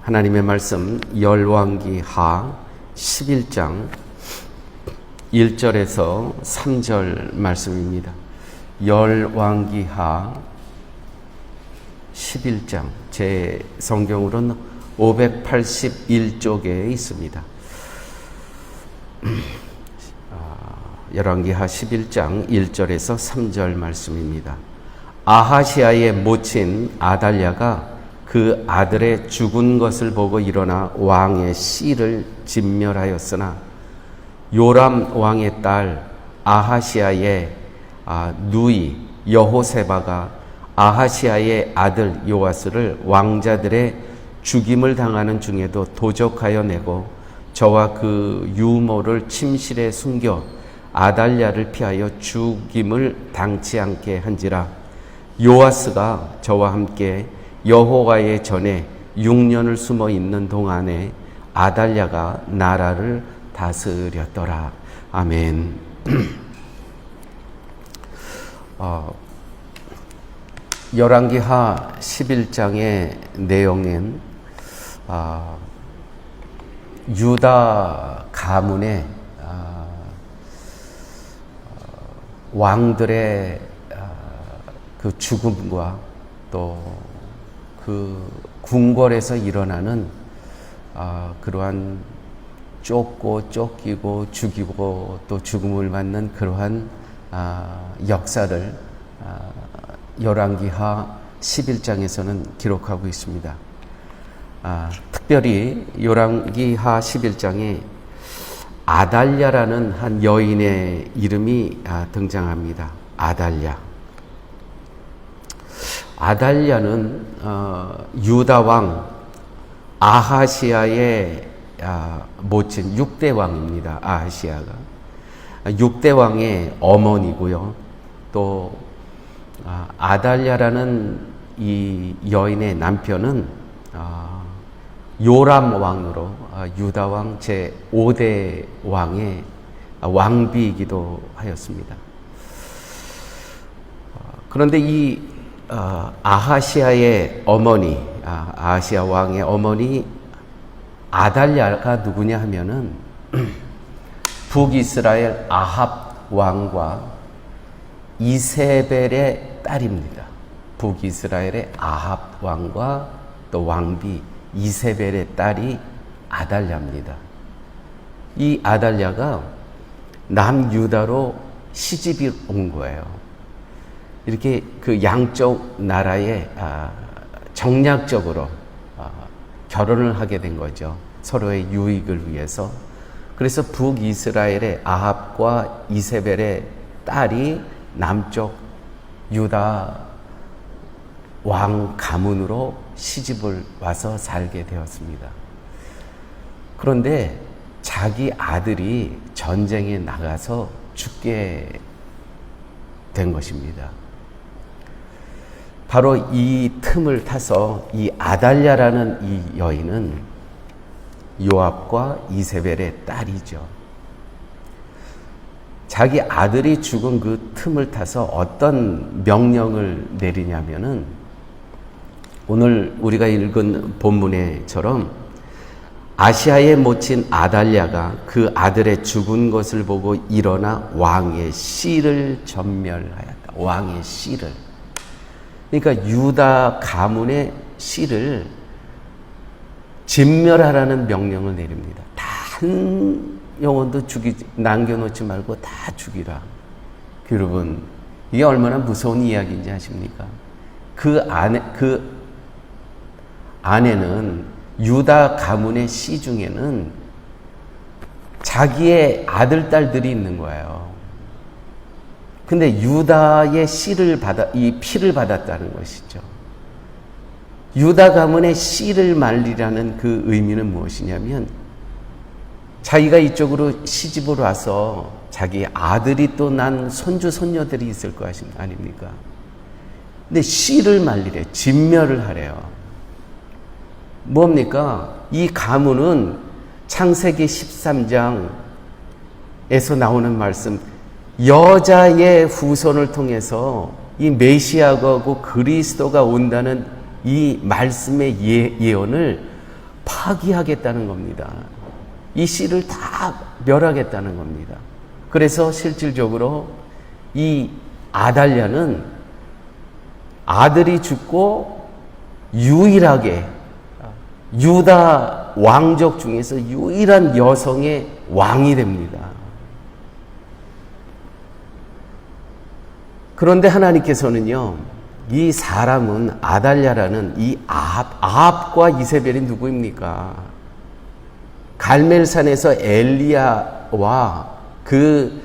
하나님의 말씀 열왕기하 11장 1절에서 3절 말씀입니다. 열왕기하 11장, 제 성경으로는 581쪽에 있습니다. 열왕기하 11장 1절에서 3절 말씀입니다. 아하시아의 모친 아달랴가 그 아들의 죽은 것을 보고 일어나 왕의 씨를 진멸하였으나 요람 왕의 딸 아하시아의 누이 여호세바가 아하시아의 아들 요아스를 왕자들의 죽임을 당하는 중에도 도적하여 내고 저와 그 유모를 침실에 숨겨 아달랴를 피하여 죽임을 당치 않게 한지라. 요아스가 저와 함께 여호와의 전에 6년을 숨어 있는 동안에 아달랴가 나라를 다스렸더라. 아멘. 열왕기하 11장의 내용은 유다 가문의 왕들의 그 죽음과 또 그 궁궐에서 일어나는 그러한 쫓고 쫓기고 죽이고 또 죽음을 맞는 그러한 역사를 열왕기하 11장에서는 기록하고 있습니다. 특별히 열왕기하 11장에 아달랴라는 한 여인의 이름이 등장합니다. 아달랴는 유다 왕 아하시아의 모친 6대 왕입니다. 아하시아가 6대 왕의 어머니고요. 또 아달랴라는 이 여인의 남편은 요람 왕으로 유다 왕 제5대 왕의 왕비이기도 하였습니다. 그런데 이 아하시아의 어머니, 아하시아 왕의 어머니 아달랴가 누구냐 하면은 북이스라엘 아합 왕과 이세벨의 딸입니다. 북이스라엘의 아합 왕과 또 왕비 이세벨의 딸이 아달랴입니다. 이 아달랴가 남유다로 시집이 온 거예요. 이렇게 그 양쪽 나라에 정략적으로 결혼을 하게 된 거죠. 서로의 유익을 위해서. 그래서 북이스라엘의 아합과 이세벨의 딸이 남쪽 유다 왕 가문으로 시집을 와서 살게 되었습니다. 그런데 자기 아들이 전쟁에 나가서 죽게 된 것입니다. 바로 이 틈을 타서 이 아달랴라는 이 여인은 요압과 이세벨의 딸이죠. 자기 아들이 죽은 그 틈을 타서 어떤 명령을 내리냐면은 오늘 우리가 읽은 본문에처럼 아시아의 모친 아달랴가 그 아들의 죽은 것을 보고 일어나 왕의 씨를 전멸하였다. 왕의 씨를. 그러니까 유다 가문의 씨를 진멸하라는 명령을 내립니다. 다 한 영혼도 남겨놓지 말고 다 죽이라. 여러분, 이게 얼마나 무서운 이야기인지 아십니까? 그 안에는 유다 가문의 씨 중에는 자기의 아들, 딸들이 있는 거예요. 근데 유다의 이 피를 받았다는 것이죠. 유다 가문의 씨를 말리라는 그 의미는 무엇이냐면 자기가 이쪽으로 시집을 와서 자기 아들이 또 난 손주, 손녀들이 있을 거 아닙니까? 근데 씨를 말리래. 진멸을 하래요. 뭡니까? 이 가문은 창세기 13장에서 나오는 말씀, 여자의 후손을 통해서 이 메시아가 오고 그리스도가 온다는 이 말씀의 예언을 파기하겠다는 겁니다. 이 씨를 다 멸하겠다는 겁니다. 그래서 실질적으로 이 아달랴는 아들이 죽고 유일하게 유다 왕족 중에서 유일한 여성의 왕이 됩니다. 그런데 하나님께서는요, 이 사람은 아달랴라는 이 아합과 이세벨이 누구입니까? 갈멜산에서 엘리야와 그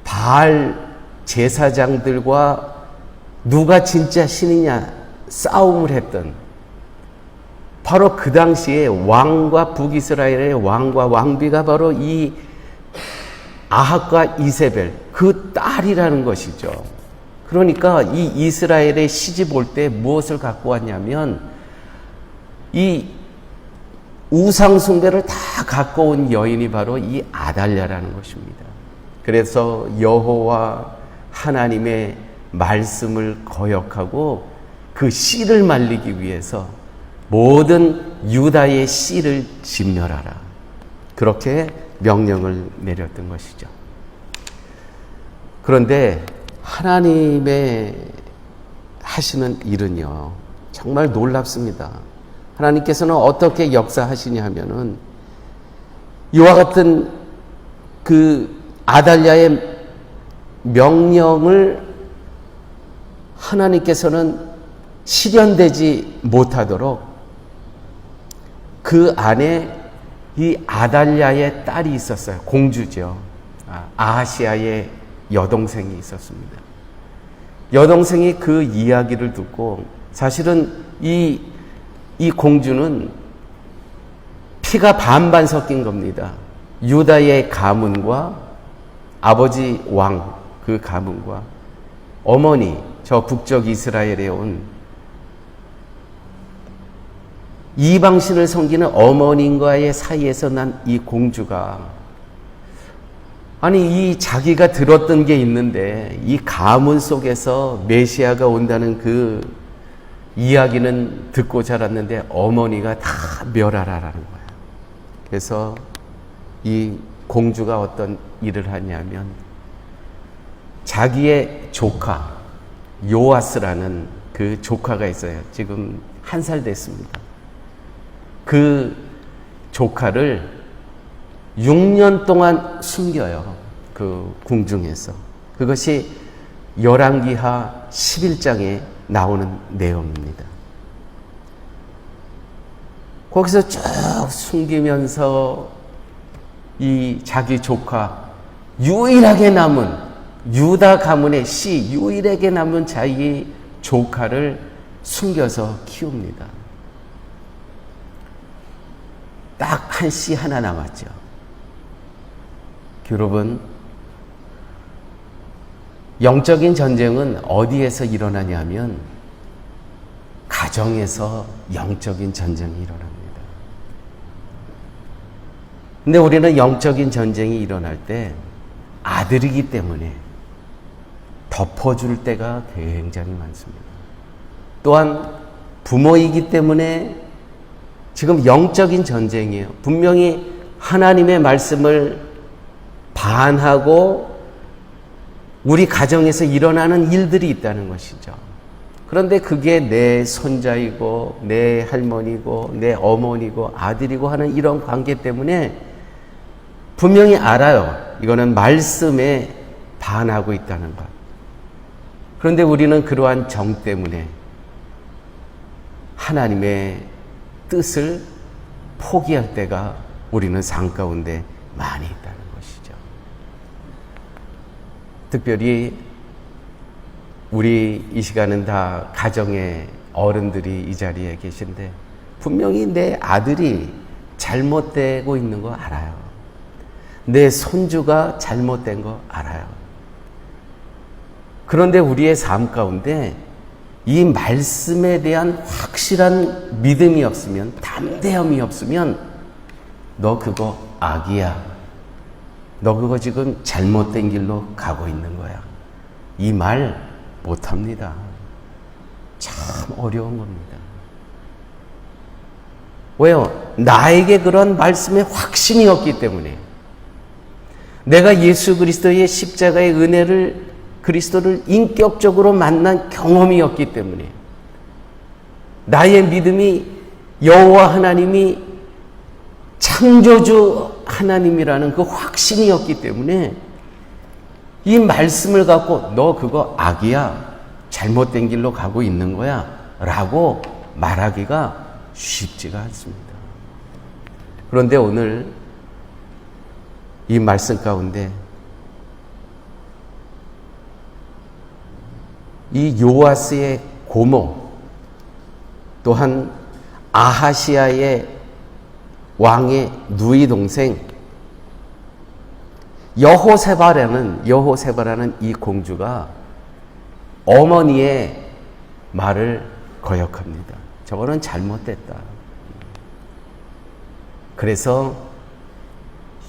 바알 제사장들과 누가 진짜 신이냐 싸움을 했던, 바로 그 당시에 왕과 북이스라엘의 왕과 왕비가 바로 이 아합과 이세벨 그 딸이라는 것이죠. 그러니까 이 이스라엘의 시집 올 때 무엇을 갖고 왔냐면 이 우상 숭배를 다 갖고 온 여인이 바로 이 아달랴라는 것입니다. 그래서 여호와 하나님의 말씀을 거역하고 그 씨를 말리기 위해서 모든 유다의 씨를 진멸하라, 그렇게 명령을 내렸던 것이죠. 그런데 하나님의 하시는 일은요, 정말 놀랍습니다. 하나님께서는 어떻게 역사하시냐 하면은 이와 같은 그 아달랴의 명령을 하나님께서는 실현되지 못하도록 그 안에 이 아달랴의 딸이 있었어요. 공주죠. 아하시아의 여동생이 있었습니다. 여동생이 그 이야기를 듣고, 사실은 이 공주는 피가 반반 섞인 겁니다. 유다의 가문과 아버지 왕 그 가문과 어머니, 저 북쪽 이스라엘에 온 이방신을 섬기는 어머님과의 사이에서 난 이 공주가, 아니 이 자기가 들었던 게 있는데 이 가문 속에서 메시아가 온다는 그 이야기는 듣고 자랐는데 어머니가 다 멸하라라는 거예요. 그래서 이 공주가 어떤 일을 하냐면 자기의 조카 요아스라는 그 조카가 있어요. 지금 1살 됐습니다. 그 조카를 6년 동안 숨겨요. 그 궁중에서. 그것이 열왕기하 11장에 나오는 내용입니다. 거기서 쭉 숨기면서 이 자기 조카, 유일하게 남은 유다 가문의 씨, 유일하게 남은 자기 조카를 숨겨서 키웁니다. 딱 한 씨 하나 남았죠. 여러분, 영적인 전쟁은 어디에서 일어나냐면 가정에서 영적인 전쟁이 일어납니다. 근데 우리는 영적인 전쟁이 일어날 때 아들이기 때문에 덮어줄 때가 굉장히 많습니다. 또한 부모이기 때문에 지금 영적인 전쟁이에요. 분명히 하나님의 말씀을 반하고 우리 가정에서 일어나는 일들이 있다는 것이죠. 그런데 그게 내 손자이고 내 할머니고 내 어머니고 아들이고 하는 이런 관계 때문에 분명히 알아요. 이거는 말씀에 반하고 있다는 것. 그런데 우리는 그러한 정 때문에 하나님의 뜻을 포기할 때가 우리는 삶 가운데 많이 있다는 것이죠. 특별히 우리 이 시간은 다 가정의 어른들이 이 자리에 계신데 분명히 내 아들이 잘못되고 있는 거 알아요. 내 손주가 잘못된 거 알아요. 그런데 우리의 삶 가운데 이 말씀에 대한 확실한 믿음이 없으면, 담대함이 없으면 너 그거 악이야. 너 그거 지금 잘못된 길로 가고 있는 거야. 이 말 못합니다. 참 어려운 겁니다. 왜요? 나에게 그런 말씀의 확신이었기 때문에, 내가 예수 그리스도의 십자가의 은혜를, 그리스도를 인격적으로 만난 경험이었기 때문에, 나의 믿음이 여호와 하나님이 창조주 하나님이라는 그 확신이었기 때문에 이 말씀을 갖고 너 그거 악이야, 잘못된 길로 가고 있는 거야 라고 말하기가 쉽지가 않습니다. 그런데 오늘 이 말씀 가운데 이 요아스의 고모, 또한 아하시아의 왕의 누이 동생 여호세바라는 이 공주가 어머니의 말을 거역합니다. 저거는 잘못됐다. 그래서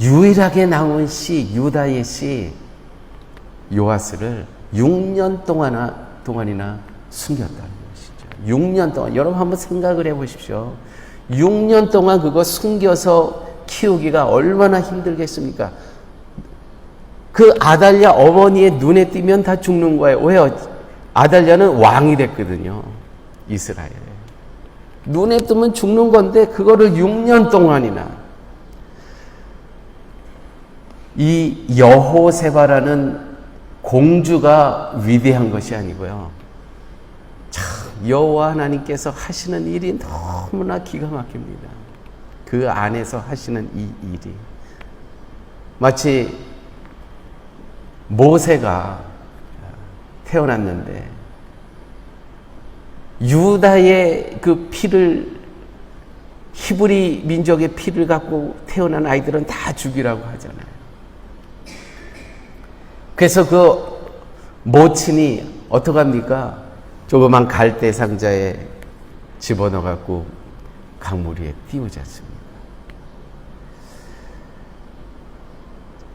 유일하게 남은 씨, 유다의 씨 요아스를 6년 동안이나 숨겼다는 것이죠. 6년 동안. 여러분 한번 생각을 해보십시오. 6년 동안 그거 숨겨서 키우기가 얼마나 힘들겠습니까? 그 아달랴 어머니의 눈에 띄면 다 죽는 거예요. 왜요? 아달랴는 왕이 됐거든요. 이스라엘에. 눈에 뜨면 죽는 건데 그거를 6년 동안이나. 이 여호세바라는 공주가 위대한 것이 아니고요. 참 여호와 하나님께서 하시는 일이 너무나 기가 막힙니다. 그 안에서 하시는 이 일이 마치 모세가 태어났는데 유다의 그 피를, 히브리 민족의 피를 갖고 태어난 아이들은 다 죽이라고 하잖아요. 그래서 그 모친이 어떡합니까? 조그만 갈대 상자에 집어넣어 갖고 강물 위에 띄우셨습니다.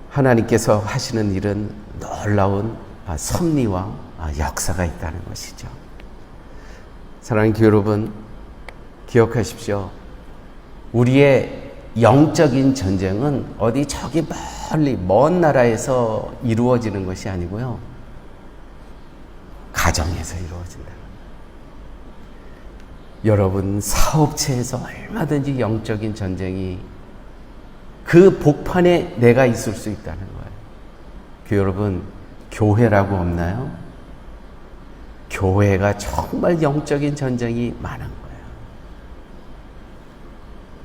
하나님께서 하시는 일은 놀라운 섭리와 역사가 있다는 것이죠. 사랑하는 교회 여러분, 기억하십시오. 우리의 영적인 전쟁은 어디 저기 멀리 먼 나라에서 이루어지는 것이 아니고요. 가정에서 이루어진다. 여러분 사업체에서 얼마든지 영적인 전쟁이 그 복판에 내가 있을 수 있다는 거예요. 교회 여러분, 교회라고 없나요? 교회가 정말 영적인 전쟁이 많은 거예요.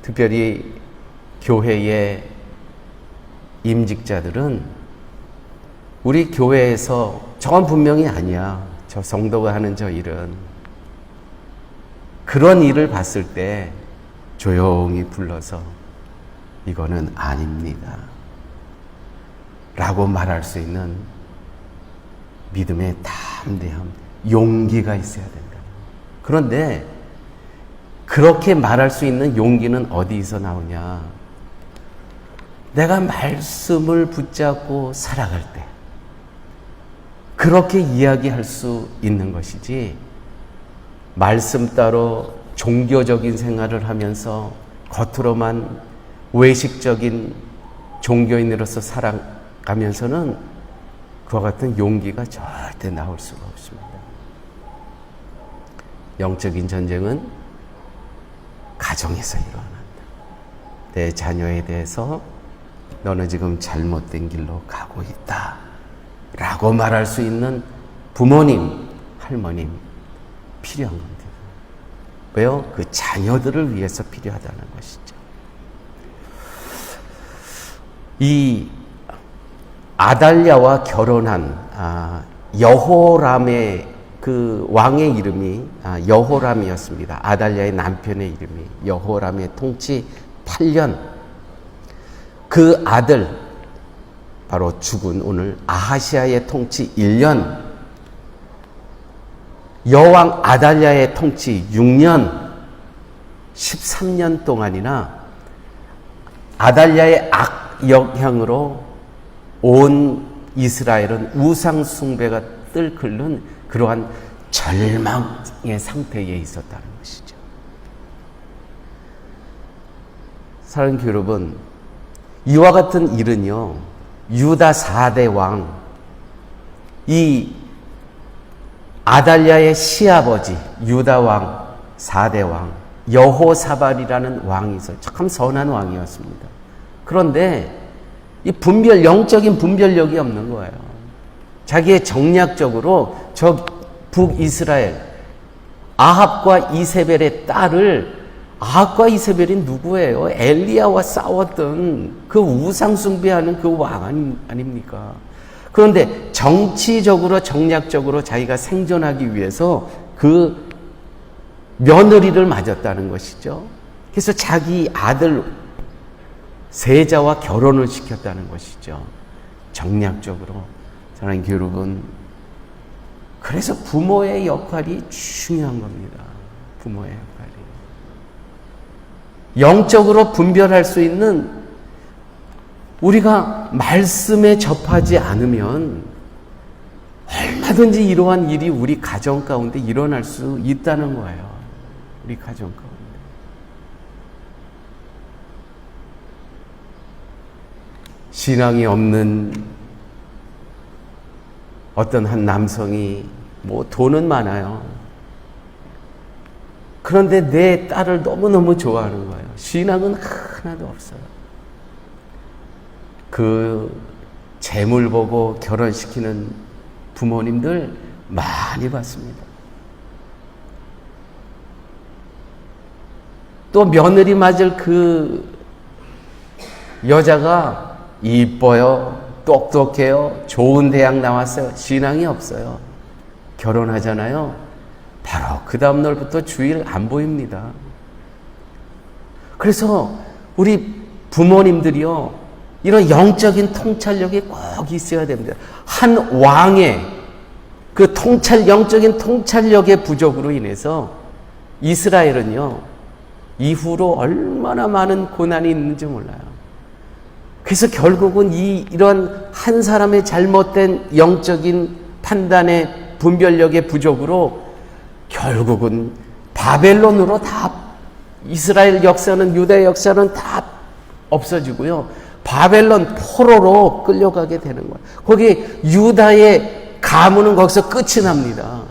특별히 교회의 임직자들은 우리 교회에서 저건 분명히 아니야. 저 성도가 하는 저 일은. 그런 일을 봤을 때 조용히 불러서 이거는 아닙니다. 라고 말할 수 있는 믿음의 담대함, 용기가 있어야 된다. 그런데 그렇게 말할 수 있는 용기는 어디서 나오냐? 내가 말씀을 붙잡고 살아갈 때 그렇게 이야기할 수 있는 것이지, 말씀 따로 종교적인 생활을 하면서 겉으로만 외식적인 종교인으로서 살아가면서는 그와 같은 용기가 절대 나올 수가 없습니다. 영적인 전쟁은 가정에서 일어난다. 내 자녀에 대해서 너는 지금 잘못된 길로 가고 있다 라고 말할 수 있는 부모님, 할머님 필요한 겁니다. 왜요? 그 자녀들을 위해서 필요하다는 것이죠. 이 아달랴와 결혼한 여호람의 그 왕의 이름이 여호람이었습니다. 아달랴의 남편의 이름이 여호람의 통치 8년, 그 아들 바로 죽은 오늘 아하시아의 통치 1년, 여왕 아달랴의 통치 6년, 13년 동안이나 아달랴의 악영향으로 온 이스라엘은 우상 숭배가 뜰끓는 그러한 절망의 상태에 있었다는 것이죠. 사랑하는 여러분, 이와 같은 일은요, 유다 4대 왕, 이 아달랴의 시아버지 유다 왕 4대 왕 여호사밧이라는 왕이 있어요. 참 선한 왕이었습니다. 그런데 이 영적인 분별력이 없는 거예요. 자기의 정략적으로 저 북이스라엘 아합과 이세벨의 딸을, 아합과 이세벨이 누구예요? 엘리야와 싸웠던 그 우상 숭배하는 그 왕 아닙니까? 그런데 정치적으로 정략적으로 자기가 생존하기 위해서 그 며느리를 맞았다는 것이죠. 그래서 자기 아들 세자와 결혼을 시켰다는 것이죠. 정략적으로. 사랑하는 여러분, 그래서 부모의 역할이 중요한 겁니다. 부모의 역할이. 영적으로 분별할 수 있는, 우리가 말씀에 접하지 않으면 얼마든지 이러한 일이 우리 가정 가운데 일어날 수 있다는 거예요. 우리 가정 가운데. 신앙이 없는 어떤 한 남성이 돈은 많아요. 그런데 내 딸을 너무너무 좋아하는 거예요. 신앙은 하나도 없어요. 그 재물 보고 결혼시키는 부모님들 많이 봤습니다. 또 며느리 맞을 그 여자가 이뻐요, 똑똑해요, 좋은 대학 나왔어요. 신앙이 없어요. 결혼하잖아요. 바로 그 다음 날부터 주일 안 보입니다. 그래서 우리 부모님들이요, 이런 영적인 통찰력이 꼭 있어야 됩니다. 한 왕의 그 영적인 통찰력의 부족으로 인해서 이스라엘은요, 이후로 얼마나 많은 고난이 있는지 몰라요. 그래서 결국은 이런 한 사람의 잘못된 영적인 판단의 분별력의 부족으로 결국은 바벨론으로 다, 이스라엘 역사는, 유다의 역사는 다 없어지고요, 바벨론 포로로 끌려가게 되는 거예요. 거기 유다의 가문은 거기서 끝이 납니다.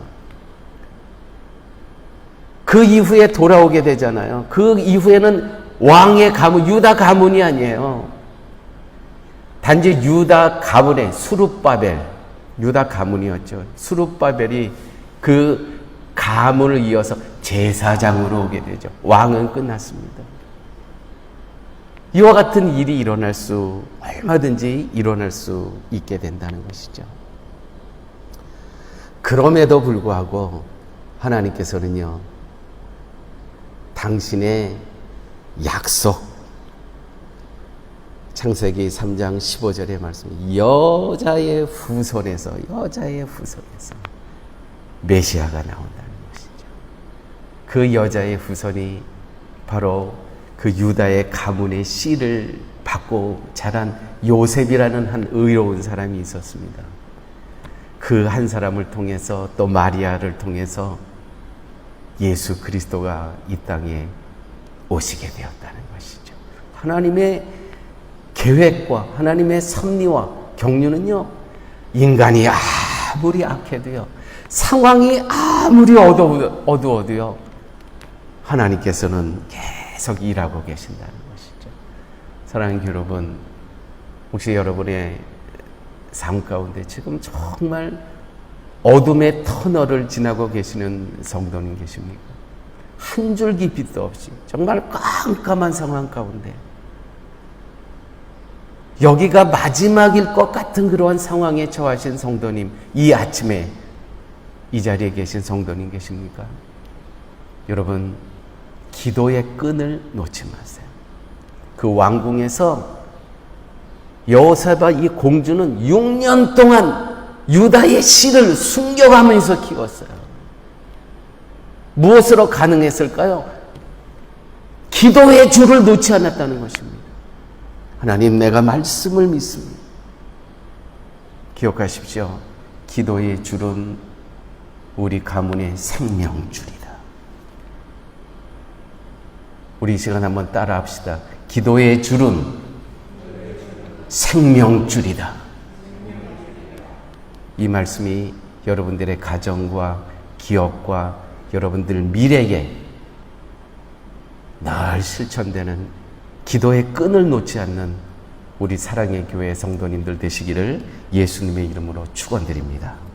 그 이후에 돌아오게 되잖아요. 그 이후에는 왕의 가문, 유다 가문이 아니에요. 단지 유다 가문의 수룹바벨, 유다 가문이었죠. 수룹바벨이 그 가문을 이어서 제사장으로 오게 되죠. 왕은 끝났습니다. 이와 같은 일이 얼마든지 일어날 수 있게 된다는 것이죠. 그럼에도 불구하고 하나님께서는요, 당신의 약속, 창세기 3장 15절의 말씀, 여자의 후손에서 메시아가 나온다는 것이죠. 그 여자의 후손이 바로 그 유다의 가문의 씨를 받고 자란 요셉이라는 한 의로운 사람이 있었습니다. 그 한 사람을 통해서, 또 마리아를 통해서 예수 그리스도가 이 땅에 오시게 되었다는 것이죠. 하나님의 계획과 하나님의 섭리와 경륜은요, 인간이 아무리 악해도요, 상황이 아무리 어두워도요, 하나님께서는 계속 일하고 계신다는 것이죠. 사랑하는 여러분, 혹시 여러분의 삶 가운데 지금 정말 어둠의 터널을 지나고 계시는 성도님 계십니까? 한 줄기 빛도 없이 정말 깜깜한 상황 가운데, 여기가 마지막일 것 같은 그러한 상황에 처하신 성도님, 이 아침에 이 자리에 계신 성도님 계십니까? 여러분, 기도의 끈을 놓지 마세요. 그 왕궁에서 여호사밧 이 공주는 6년 동안 유다의 씨를 숨겨가면서 키웠어요. 무엇으로 가능했을까요? 기도의 줄을 놓지 않았다는 것입니다. 하나님, 내가 말씀을 믿습니다. 기억하십시오. 기도의 줄은 우리 가문의 생명줄이다. 우리 이 시간 한번 따라 합시다. 기도의 줄은 생명줄이다. 이 말씀이 여러분들의 가정과 기업과 여러분들 미래에 늘 실천되는 기도의 끈을 놓지 않는 우리 사랑의 교회 성도님들 되시기를 예수님의 이름으로 축원드립니다.